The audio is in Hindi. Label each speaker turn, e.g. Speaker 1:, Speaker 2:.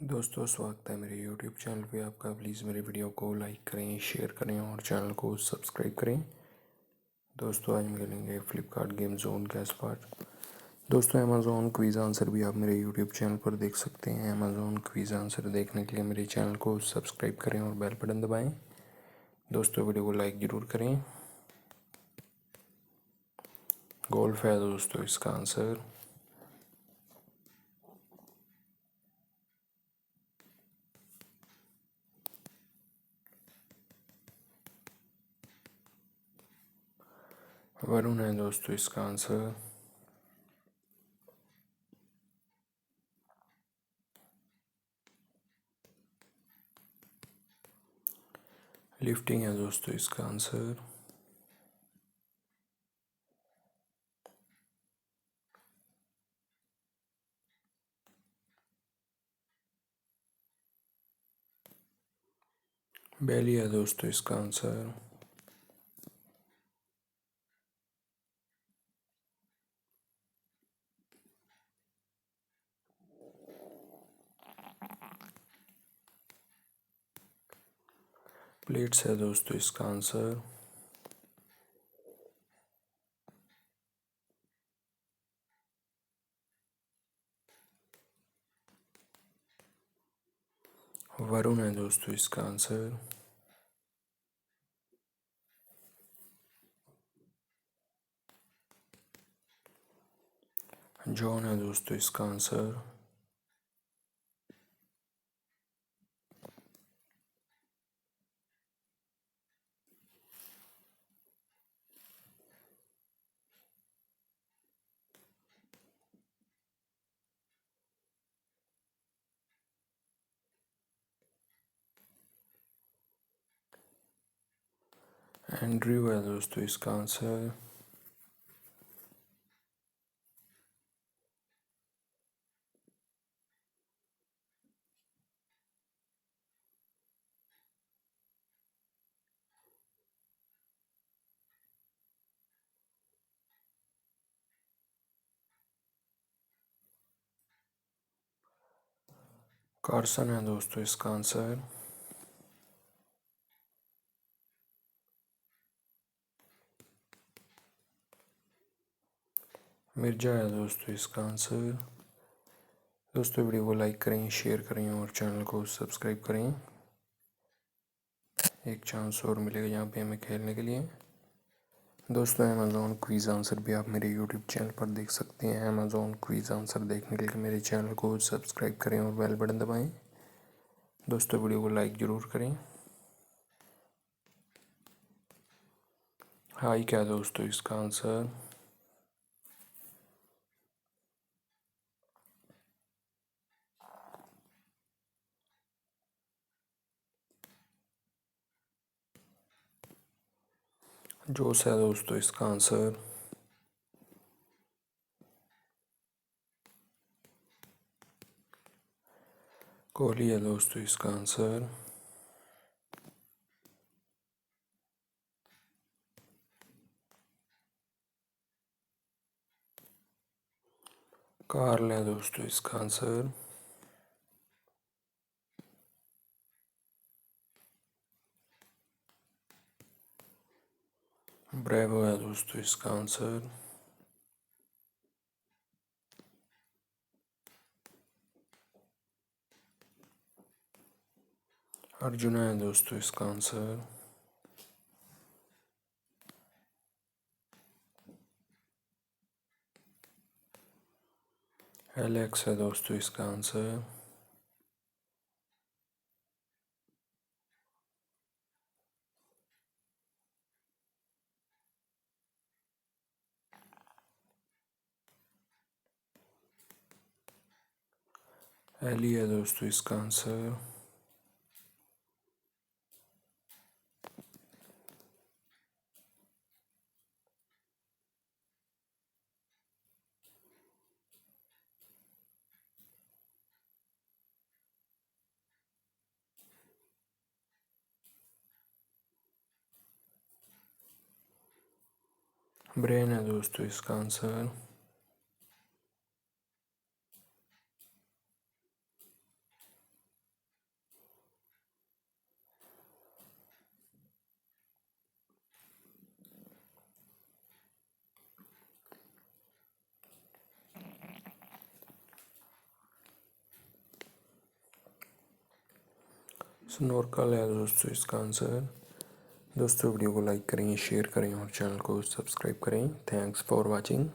Speaker 1: दोस्तों स्वागत है मेरे YouTube चैनल पे आपका। प्लीज़ मेरे वीडियो को लाइक करें, शेयर करें और चैनल को सब्सक्राइब करें। दोस्तों आज हम खेलेंगे फ्लिपकार्ट गेम जोन का पार्ट। दोस्तों अमेज़ॉन क्विज़ आंसर भी आप मेरे YouTube चैनल पर देख सकते हैं। अमेज़ॉन क्विज़ आंसर देखने के लिए मेरे चैनल को सब्सक्राइब करें और बेल बटन दबाएँ। दोस्तों वीडियो को लाइक ज़रूर करें। गोल्फ है दोस्तों इसका आंसर। वरुण है दोस्तों इसका आंसर। लिफ्टिंग है दोस्तों इसका आंसर। बैली है दोस्तों इसका आंसर। प्लेट्स है दोस्तों इसका आंसर। वरुण है दोस्तों इसका आंसर। जॉन है दोस्तों इसका आंसर। एंड्रयू है दोस्तों इसका आंसर। कार्सन है दोस्तों इसका आंसर। मिर्जा है दोस्तों इसका आंसर। दोस्तों वीडियो को लाइक करें, शेयर करें और चैनल को सब्सक्राइब करें। एक चांस और मिलेगा यहाँ पे हमें खेलने के लिए। दोस्तों अमेज़ॉन क्विज़ आंसर भी आप मेरे यूट्यूब चैनल पर देख सकते हैं। अमेज़ॉन क्विज़ आंसर देखने के लिए मेरे चैनल को सब्सक्राइब करें और बेल बटन दबाएं। दोस्तों वीडियो को लाइक ज़रूर करें। हाई क्या दोस्तों इसका आंसर। जोश है दोस्तों इसका आंसर। कोहली है दोस्तों इसका आंसर। कार्ल है दोस्तों इसका आंसर। ब्रेवो है दोस्तों इसका आंसर। अर्जुन है दोस्तों इसका आंसर। एलेक्स है दोस्तों इसका आंसर। एली है दोस्तों इसका आंसर। ब्रेन है दोस्तों इसका आंसर। स्नॉर्कल है दोस्तों इसका आंसर। दोस्तों वीडियो को लाइक करें, शेयर करें और चैनल को सब्सक्राइब करें। Thanks for watching.